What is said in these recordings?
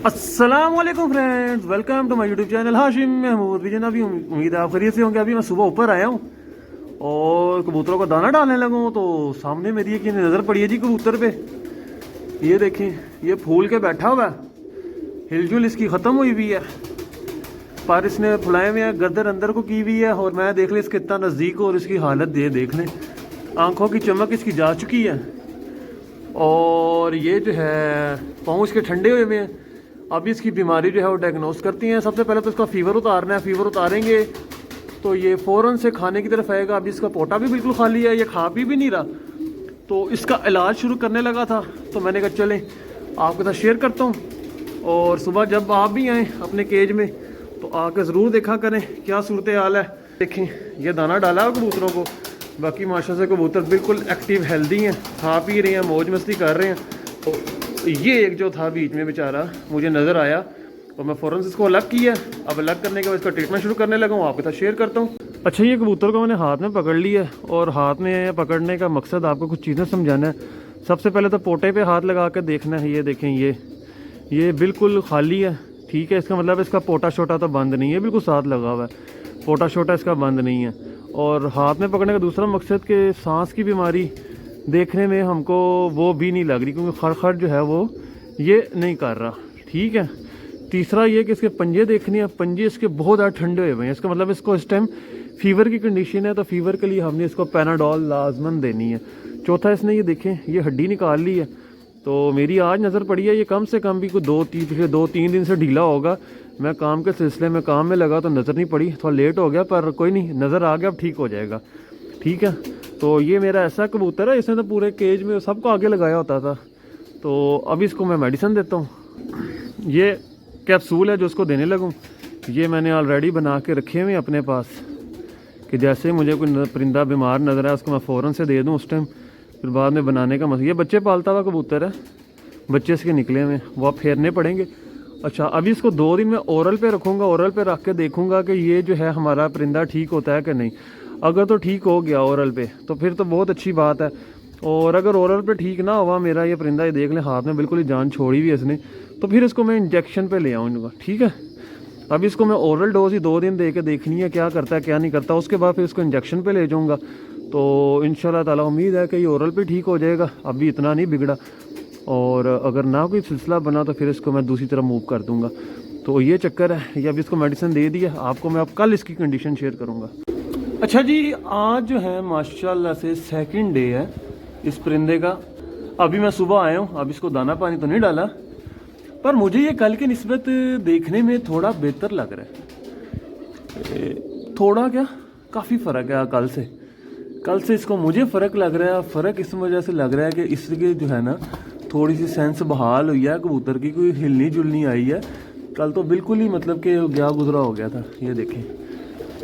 अस्सलाम वालेकुम friends, welcome to my YouTube channel Hashim Mahmood vision. अभी उम्मीद है आप खैरियत से होंगे। अभी मैं सुबह ऊपर आया हूँ और कबूतरों को दाना डालने लगा हूँ तो सामने मेरी एक नज़र पड़ी है जी कबूतर पे। ये देखें, ये फूल के बैठा हुआ है, हिलजुल इसकी ख़त्म हुई हुई है, पर इसने फुलाए हुए हैं, गर्दन अंदर को की हुई है। और मैं देख लें इसके इतना नज़दीक हो और इसकी हालत देख लें, आँखों की चमक इसकी जा चुकी है और ये जो है पाँव इसके ठंडे हुए हुए हैं। अभी इसकी बीमारी जो है वो डायग्नोस करती हैं। सबसे पहले तो इसका फ़ीवर उतारना है। फ़ीवर उतारेंगे तो ये फ़ौरन से खाने की तरफ आएगा। अभी इसका पोटा भी बिल्कुल खाली है, ये खा पी भी नहीं रहा, तो इसका इलाज शुरू करने लगा था। तो मैंने कहा चलें आपके साथ शेयर करता हूँ, और सुबह जब आप भी आएँ अपने केज में तो आके ज़रूर देखा करें क्या सूरत हाल है। देखें, ये दाना डाला है कबूतरों को, बाकी माशा से कबूतर बिल्कुल एक्टिव हेल्दी हैं, खा पी रहे हैं, मौज मस्ती कर रहे हैं। तो ये एक जो था बीच में बेचारा मुझे नज़र आया और मैं फ़ौरन से इसको अलग किया। अब अलग करने के बाद इसका ट्रीटमेंट शुरू करने लगा हूँ, आपके साथ शेयर करता हूँ। अच्छा, ये कबूतर को मैंने हाथ में पकड़ लिया और हाथ में पकड़ने का मकसद आपको कुछ चीज़ें समझाना है। सबसे पहले तो पोटे पे हाथ लगा कर देखना है। ये देखें, ये बिल्कुल खाली है, ठीक है। इसका मतलब इसका पोटा छोटा तो बंद नहीं है, बिल्कुल साथ लगा हुआ है, पोटा छोटा इसका बंद नहीं है। और हाथ में पकड़ने का दूसरा मकसद कि सांस की बीमारी देखने में हमको वो भी नहीं लग रही, क्योंकि खड़खड़ जो है वो ये नहीं कर रहा, ठीक है। तीसरा ये कि इसके पंजे देखने हैं, पंजे इसके बहुत ज़्यादा ठंडे हुए हैं, इसका मतलब इसको इस टाइम फ़ीवर की कंडीशन है, तो फ़ीवर के लिए हमने इसको पैनाडोल लाजमन देनी है। चौथा, इसने ये देखें ये हड्डी निकाल ली है, तो मेरी आज नज़र पड़ी है ये कम से कम भी कोई दो तीन दिन से ढीला होगा। मैं काम के सिलसिले में काम में लगा तो नज़र नहीं पड़ी, थोड़ा लेट हो गया, पर कोई नहीं, नज़र आ गया, अब ठीक हो जाएगा, ठीक है। तो ये मेरा ऐसा कबूतर है, इसने तो पूरे केज में सबको आगे लगाया होता था। तो अभी इसको मैं मेडिसिन देता हूँ। ये कैप्सूल है जो उसको देने लगूँ। ये मैंने ऑलरेडी बना के रखे हुए अपने पास कि जैसे ही मुझे कोई परिंदा बीमार नज़र आए उसको मैं फ़ौरन से दे दूँ उस टाइम, फिर बाद में बनाने का मसला। ये बच्चे पालता हुआ कबूतर है, बच्चे इसके निकले हुए, वो आप फेरने पड़ेंगे। अच्छा, अभी इसको 2 दिन में ओरल पे रखूँगा, ओरल पे रख के देखूँगा कि ये जो है हमारा परिंदा ठीक होता है कि नहीं। अगर तो ठीक हो गया ओरल पे तो फिर तो बहुत अच्छी बात है, और अगर ओरल पे ठीक ना हुआ मेरा ये परिंदा, ये देख लें हाथ में बिल्कुल ही जान छोड़ी हुई है इसने, तो फिर इसको मैं इंजेक्शन पे ले आऊँगा, ठीक है। अभी इसको मैं ओरल डोज ही 2 दिन दे के देखनी है क्या करता है क्या नहीं करता, उसके बाद फिर इसको इंजेक्शन पे ले जाऊँगा। तो इंशाल्लाह ताला उम्मीद है कि ये ओरल पे ठीक हो जाएगा। अभी इतना नहीं बिगड़ा, और अगर ना कोई सिलसिला बना तो फिर इसको मैं दूसरी तरफ मूव कर दूँगा। तो ये चक्कर है। ये अभी इसको मेडिसिन दे दिया, आपको मैं अब कल इसकी कंडीशन शेयर करूँगा। अच्छा जी, आज जो है माशाल्लाह से 2nd डे है इस परिंदे का। अभी मैं सुबह आया हूँ, अब इसको दाना पानी तो नहीं डाला, पर मुझे ये कल की निस्बत देखने में थोड़ा बेहतर लग रहा है। थोड़ा क्या, काफ़ी फ़र्क है कल से इसको मुझे फ़र्क लग रहा है। फ़र्क इस वजह से लग रहा है कि इसके जो है ना थोड़ी सी सेंस बहाल हुई है कबूतर की, कोई हिलनी जुलनी आई है। कल तो बिल्कुल ही मतलब कि गया गुजरा हो गया था। ये देखें,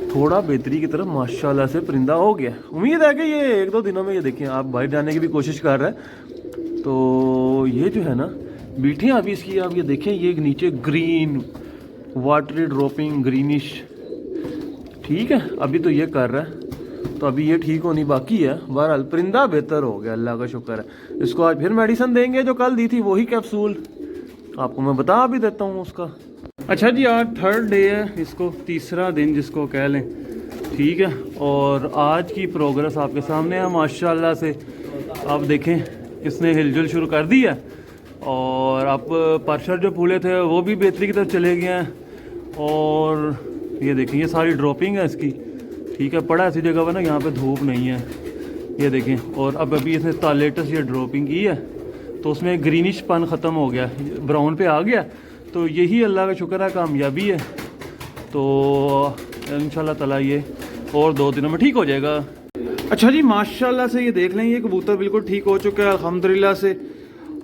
थोड़ा बेहतरी की तरफ माशाल्लाह से परिंदा हो गया। उम्मीद है कि ये 1-2 दिनों में, ये देखें आप बाहर जाने की भी कोशिश कर रहे हैं, तो ये जो है ना बीठियाँ अभी इसकी, आप ये देखें, ये नीचे ग्रीन वाटरी ड्रॉपिंग ग्रीनिश, ठीक है। अभी तो ये कर रहा है, तो अभी ये ठीक होनी बाकी है। बहरहाल परिंदा बेहतर हो गया, अल्लाह का शुक्र है। इसको आज फिर मेडिसिन देंगे जो कल दी थी, वही कैप्सूल आपको मैं बता भी देता हूँ उसका। अच्छा जी, आज 3rd डे है, इसको तीसरा दिन जिसको कह लें, ठीक है। और आज की प्रोग्रेस आपके सामने है माशाल्लाह से। आप देखें इसने हिलजुल शुरू कर दी है, और आप परशर जो फूले थे वो भी बेहतरी की तरफ चले गए हैं। और ये देखें, ये सारी ड्रॉपिंग है इसकी, ठीक है। पड़ा ऐसी जगह पर ना यहाँ पे धूप नहीं है, ये देखें। और अब अभी इसने लेटेस्ट ये ड्रॉपिंग की है तो उसमें ग्रीनिश पन ख़त्म हो गया, ब्राउन पे आ गया। तो यही अल्लाह का शुक्र है, कामयाबी है। तो इंशाल्लाह ताला ये और 2 दिनों में ठीक हो जाएगा। अच्छा जी, माशाल्लाह से ये देख लें, ये कबूतर बिल्कुल ठीक हो चुका है अल्हम्दुलिल्लाह से।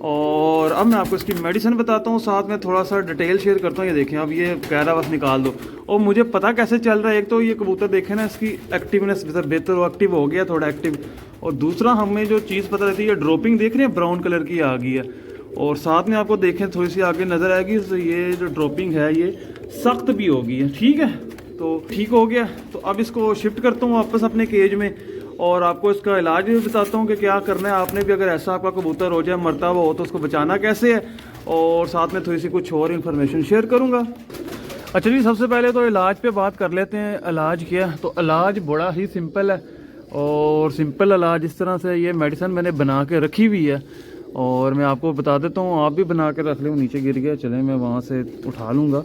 और अब मैं आपको इसकी मेडिसिन बताता हूँ, साथ में थोड़ा सा डिटेल शेयर करता हूँ। ये देखें, अब ये कह रहा बस निकाल दो, और मुझे पता कैसे चल रहा है, एक तो ये कबूतर देखे ना इसकी एक्टिवनेस बेहतर एक्टिव हो गया, थोड़ा एक्टिव। और दूसरा हमें जो चीज़ पता रहती है, ये ड्रॉपिंग देख रहे हैं ब्राउन कलर की आ गई है, और साथ में आपको देखें थोड़ी सी आगे नज़र आएगी, तो ये जो ड्रॉपिंग है ये सख्त भी हो गई है, ठीक है। तो ठीक हो गया, तो अब इसको शिफ्ट करता हूँ वापस अपने केज में, और आपको इसका इलाज भी बताता हूँ कि क्या करना है आपने भी। अगर ऐसा आपका कबूतर हो जाए, मरता हुआ हो, तो उसको बचाना कैसे है, और साथ में थोड़ी सी कुछ और इन्फॉर्मेशन शेयर करूँगा। अच्छा जी, सबसे पहले तो इलाज पे बात कर लेते हैं। इलाज क्या है? तो इलाज बड़ा ही सिंपल है और सिंपल इलाज इस तरह से, ये मेडिसिन मैंने बना के रखी हुई है और मैं आपको बता देता हूँ, आप भी बना के रख लें। नीचे गिर गया, चलें मैं वहाँ से उठा लूँगा।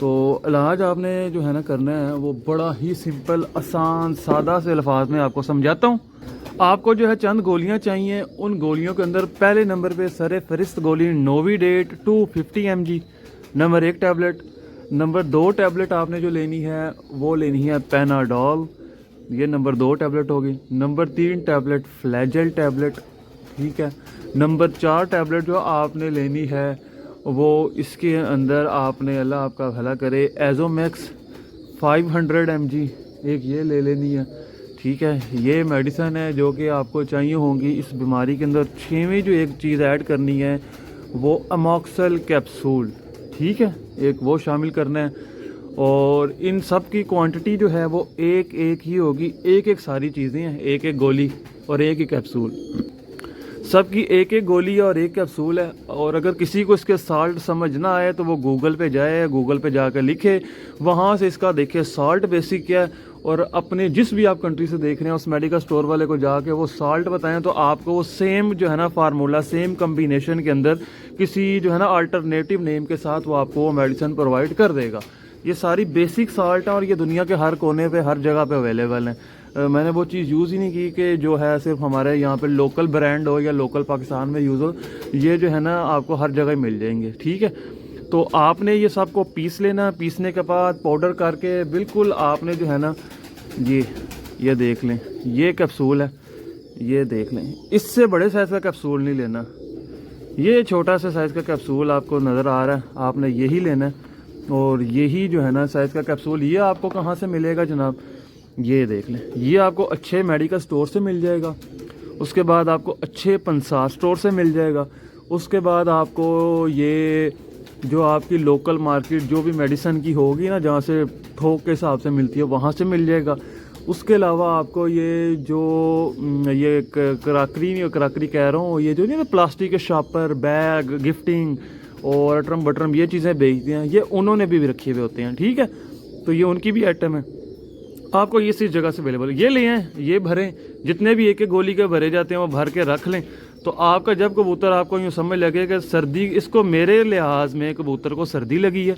तो इलाज आपने जो है ना करना है वो बड़ा ही सिंपल, आसान, सादा से अल्फाज में आपको समझाता हूँ। आपको जो है चंद गोलियां चाहिए। उन गोलियों के अंदर पहले नंबर पे सर फहरिस्त गोली Novidat 250 mg, number 1 tablet. Number 2 tablet आपने जो लेनी है वो लेनी है पेनाडोल, ये नंबर 2 टैबलेट होगी। नंबर 3 टैबलेट फ्लैजेल टैबलेट, ठीक है। नंबर 4 टैबलेट जो आपने लेनी है वो इसके अंदर आपने, अल्लाह आपका भला करे, एजोमैक्स 500 mg एक ये ले लेनी है, ठीक है। ये मेडिसन है जो कि आपको चाहिए होंगी इस बीमारी के अंदर। 6वीं जो एक चीज़ ऐड करनी है वो अमोक्सल कैप्सूल, ठीक है, एक वो शामिल करना है। और इन सब की क्वांटिटी जो है वो एक एक ही होगी, एक एक सारी चीज़ें हैं, एक एक गोली और एक ही कैप्सूल, सबकी एक एक गोली और एक कैप्सूल है। और अगर किसी को इसके साल्ट समझ ना आए तो वो गूगल पे जाए, गूगल पे जाकर लिखे, वहाँ से इसका देखे साल्ट बेसिक क्या है, और अपने जिस भी आप कंट्री से देख रहे हैं उस मेडिकल स्टोर वाले को जाके वो साल्ट बताएं तो आपको वो सेम जो है ना फार्मूला, सेम कम्बिनेशन के अंदर किसी जो है ना अल्टरनेटिव नेम के साथ वो आपको वो मेडिसिन प्रोवाइड कर देगा। ये सारी बेसिक साल्ट हैं और ये दुनिया के हर कोने पे, हर जगह पे अवेलेबल हैं। मैंने वो चीज़ यूज़ ही नहीं की कि जो है सिर्फ हमारे यहाँ पे लोकल ब्रांड हो या लोकल पाकिस्तान में यूज़ हो। ये जो है ना आपको हर जगह मिल जाएंगे, ठीक है। तो आपने ये सब को पीस लेना, पीसने के बाद पाउडर करके बिल्कुल आपने जो है ना ये देख लें, ये कैप्सूल है, ये देख लें। इससे बड़े साइज़ का कैप्सूल नहीं लेना, ये छोटा सा साइज़ का कैप्सूल आपको नज़र आ रहा है, आपने यही लेना है। और यही जो है ना साइज़ का कैप्सूल, ये आपको कहाँ से मिलेगा जनाब? ये देख लें, ये आपको अच्छे मेडिकल स्टोर से मिल जाएगा। उसके बाद आपको अच्छे पंसार स्टोर से मिल जाएगा। उसके बाद आपको ये जो आपकी लोकल मार्केट जो भी मेडिसिन की होगी ना, जहाँ से थोक के हिसाब से मिलती है, वहाँ से मिल जाएगा। उसके अलावा आपको ये जो ये कराकरी कह रहा हूँ, ये जो नहीं प्लास्टिक के शॉपर, बैग, गिफ्टिंग और अटरम बटरम, ये चीज़ें बेचते हैं, ये उन्होंने भी रखे हुए होते हैं, ठीक है। तो ये उनकी भी आइटम है, आपको ये इस जगह से अवेलेबल। ये ले आएँ, ये भरें, जितने भी एक एक गोली के भरे जाते हैं वो भर के रख लें। तो आपका जब कबूतर, आपको यूँ समझ लगे कि सर्दी, इसको मेरे लिहाज में कबूतर को सर्दी लगी है,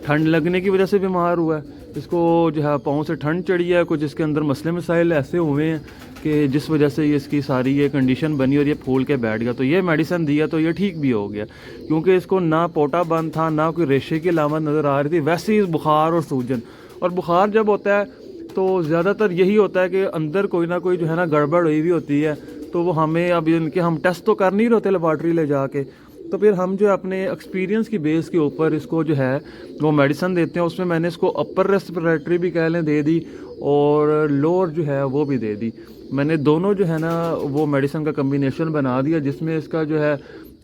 ठंड लगने की वजह से बीमार हुआ है, इसको जो है पाँव से ठंड चढ़ी है, कुछ इसके अंदर मसले मसाइल ऐसे हुए हैं कि जिस वजह से ये इसकी सारी ये कंडीशन बनी और ये फूल के बैठ गया। तो ये मेडिसिन दिया तो ये ठीक भी हो गया, क्योंकि इसको ना पोटा बंद था, ना कोई रेशे की अलामत नज़र आ रही थी, वैसे ही बुखार और सूजन। और बुखार जब होता है तो ज़्यादातर यही होता है कि अंदर कोई ना कोई जो है ना गड़बड़ हुई भी होती है। तो वो हमें, अब इनके हम टेस्ट तो कर नहीं रहते लेबॉर्ट्री ले जाके, तो फिर हम जो अपने एक्सपीरियंस की बेस के ऊपर इसको जो है वो मेडिसिन देते हैं। उसमें मैंने इसको अपर रेस्पिरेटरी भी कह लें दे दी और लोअर जो है वो भी दे दी। मैंने दोनों जो है ना वो मेडिसिन का कम्बिनेशन बना दिया, जिसमें इसका जो है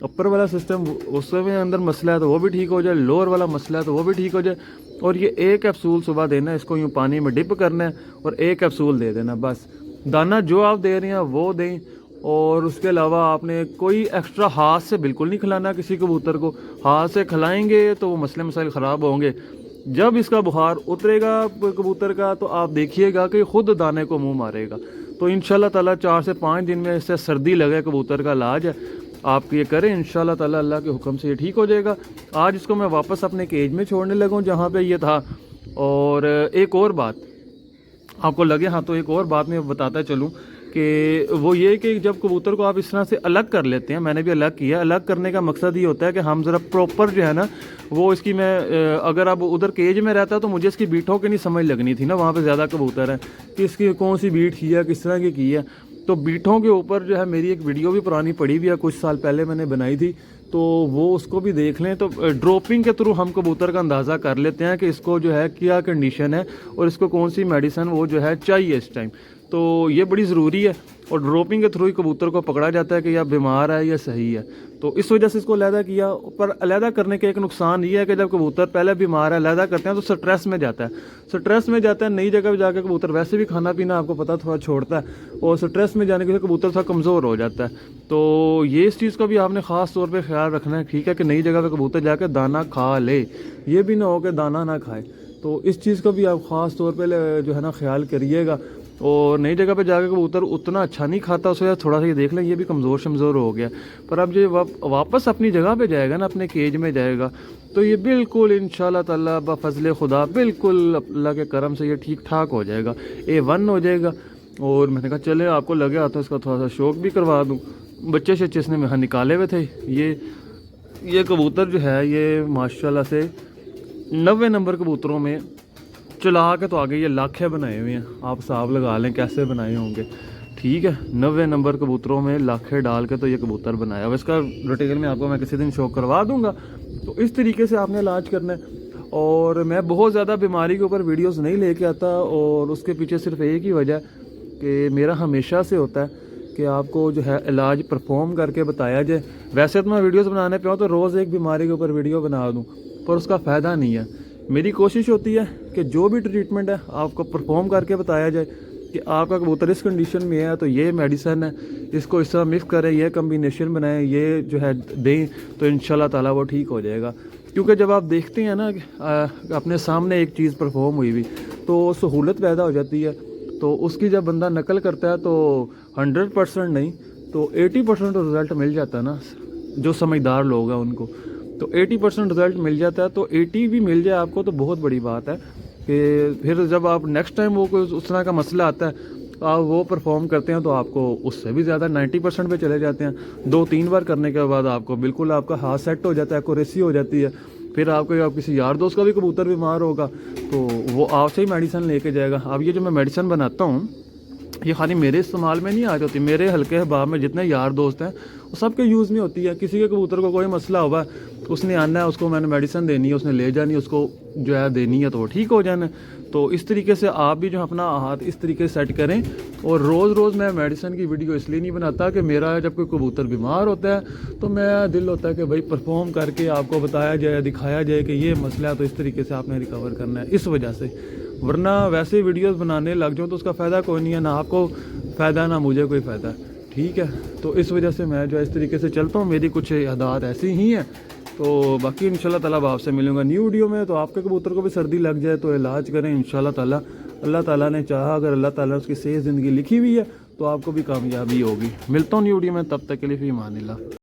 अपर वाला सिस्टम उसमें अंदर मसला है तो वो भी ठीक हो जाए, लोअर वाला मसला है तो वो भी ठीक हो जाए। और ये एक कैप्सूल सुबह देना, इसको यूँ पानी में डिप करना है और एक कैप्सूल दे देना बस। दाना जो आप दे रहे हैं वो दें, और उसके अलावा आपने कोई एक्स्ट्रा हाथ से बिल्कुल नहीं खिलाना किसी कबूतर को। हाथ से खिलाएंगे तो वो मसले मसाइल ख़राब होंगे। जब इसका बुखार उतरेगा कबूतर का तो आप देखिएगा कि ख़ुद दाने को मुंह मारेगा। तो इंशाल्लाह ताला 4 से 5 दिन में इससे सर्दी लगे कबूतर का इलाज है, आप ये करें, इंशाल्लाह ताला अल्लाह के हुक्म से ये ठीक हो जाएगा। आज इसको मैं वापस अपने केज में छोड़ने लगूँ जहाँ पे ये था। और एक और बात आपको लगे, हाँ, तो एक और बात मैं बताता चलूँ कि वो ये कि जब कबूतर को आप इस तरह से अलग कर लेते हैं, मैंने भी अलग किया, अलग करने का मकसद ये होता है कि हम ज़रा प्रॉपर जो है ना वो इसकी, मैं अगर अब उधर केज में रहता तो मुझे इसकी बीटों की नहीं समझ लगनी थी ना, वहाँ पे ज़्यादा कबूतर हैं कि इसकी कौन सी बीट की है, किस तरह की है। तो बीटों के ऊपर जो है मेरी एक वीडियो भी पुरानी पड़ी हुई है, कुछ साल पहले मैंने बनाई थी, तो वो उसको भी देख लें। तो ड्रॉपिंग के थ्रू हम कबूतर का अंदाज़ा कर लेते हैं कि इसको जो है क्या कंडीशन है और इसको कौन सी मेडिसिन वो जो है चाहिए इस टाइम। तो ये बड़ी ज़रूरी है। और ड्रॉपिंग के थ्रू ही कबूतर को पकड़ा जाता है कि यह बीमार है या सही है। तो इस वजह से इसको अलहदा किया। पर अलहदा करने के एक नुकसान ये है कि जब कबूतर पहले बीमार है अलहदा करते हैं तो स्ट्रेस में जाता है। स्ट्रेस में जाता है, नई जगह पर जाकर कबूतर वैसे भी खाना पीना आपको पता थोड़ा छोड़ता है और स्ट्रेस में जाने के लिए कबूतर थोड़ा कमज़ोर हो जाता है। तो ये इस चीज़ का भी आपने ख़ास तौर पर ख्याल रखना है। ठीक है कि नई जगह पर कबूतर जाकर दाना खा ले, ये भी ना हो कि दाना ना खाए। तो इस चीज़ का भी आप ख़ास तौर पर जो है ना ख्याल करिएगा। और नई जगह पे जाकर कबूतर उतना अच्छा नहीं खाता, उसको थोड़ा सा ये देख लें ये भी कमज़ोर शमज़ोर हो गया। पर अब जो वापस अपनी जगह पे जाएगा ना, अपने केज में जाएगा, तो ये बिल्कुल इंशाल्लाह ताला बफज़ल खुदा बिल्कुल अल्लाह के करम से ये ठीक ठाक हो जाएगा, A1 हो जाएगा। और मैंने कहा चले आपको लगे आता इसका थोड़ा सा शौक भी करवा दूँ। बच्चे शच्चे इसने वहाँ निकाले हुए थे। ये कबूतर जो है ये माशाल्लाह से 90 नंबर कबूतरों में चला के तो आगे ये लाखे बनाए हुए हैं। आप हिसाब लगा लें कैसे बनाए होंगे। ठीक है, 90 नंबर कबूतरों में लाखे डाल के तो ये कबूतर बनाया हुआ। इसका डिटेल में आपको मैं किसी दिन शो करवा दूंगा। तो इस तरीके से आपने इलाज करना है। और मैं बहुत ज़्यादा बीमारी के ऊपर वीडियोस नहीं लेके आता और उसके पीछे सिर्फ एक ही वजह कि मेरा हमेशा से होता है कि आपको जो है इलाज परफॉर्म करके बताया जाए। वैसे तो मैं वीडियोस बनाने पे हूँ तो रोज़ एक बीमारी के ऊपर वीडियो बना दूँ, पर उसका फ़ायदा नहीं है। मेरी कोशिश होती है कि जो भी ट्रीटमेंट है आपको परफॉर्म करके बताया जाए कि आपका कबूतर इस कंडीशन में है तो ये मेडिसिन है, इसको इस तरह मिक्स करें, ये कम्बिनेशन बनाएं, ये जो है दें, तो इंशाल्लाह ताला वो ठीक हो जाएगा। क्योंकि जब आप देखते हैं ना अपने सामने एक चीज़ परफॉर्म हुई हुई तो सहूलत पैदा हो जाती है। तो उसकी जब बंदा नकल करता है तो 100% नहीं तो 80% तो रिज़ल्ट मिल जाता है ना, जो समझदार लोग हैं उनको। तो 80% रिज़ल्ट मिल जाता है। तो 80 भी मिल जाए आपको तो बहुत बड़ी बात है कि फिर जब आप नेक्स्ट टाइम वो कोई उस तरह का मसला आता है आप वो परफॉर्म करते हैं तो आपको उससे भी ज़्यादा 90% पे चले जाते हैं। 2-3 बार करने के बाद आपको बिल्कुल आपका हाथ सेट हो जाता है, एक्यूरेसी हो जाती है। फिर आपको आप किसी यार दोस्त का भी कबूतर बीमार होगा तो वो आपसे ही मेडिसिन लेके जाएगा। अब ये जो मैं मेडिसिन बनाता हूँ ये खाली मेरे इस्तेमाल में नहीं आ जाती, मेरे हल्के अहबाब में जितने यार दोस्त हैं वो सबके यूज़ में होती है। किसी के कबूतर को कोई मसला हुआ उसने आना है, उसको मैंने मेडिसिन देनी है, उसने ले जानी है, उसको जो है देनी है तो वो ठीक हो जाना है। तो इस तरीके से आप भी जो अपना हाथ इस तरीके से सेट करें। और रोज़ मैं मेडिसिन की वीडियो इसलिए नहीं बनाता कि मेरा जब कोई कबूतर बीमार होता है तो मेरा दिल होता है कि भाई परफॉर्म करके आपको बताया जाए, दिखाया जाए कि ये मसला है तो इस तरीके से आपने रिकवर करना है, इस वजह से। वरना वैसे वीडियोस बनाने लग जाऊँ तो उसका फ़ायदा कोई नहीं है, ना आपको फ़ायदा ना मुझे कोई फ़ायदा। ठीक है, तो इस वजह से मैं जो है इस तरीके से चलता हूँ, मेरी कुछ आदत ऐसी ही हैं। तो बाकी इंशाल्लाह ताला आपसे मिलूंगा न्यू वीडियो में। तो आपके कबूतर को भी सर्दी लग जाए तो इलाज करें इंशाल्लाह ताला। अल्लाह ताला ने चाहा, अगर अल्लाह ताला ने उसकी सही ज़िंदगी लिखी हुई है तो आपको भी कामयाबी होगी। मिलता हूँ न्यू वीडियो में, तब तक के लिए फ़ी अमान अल्लाह।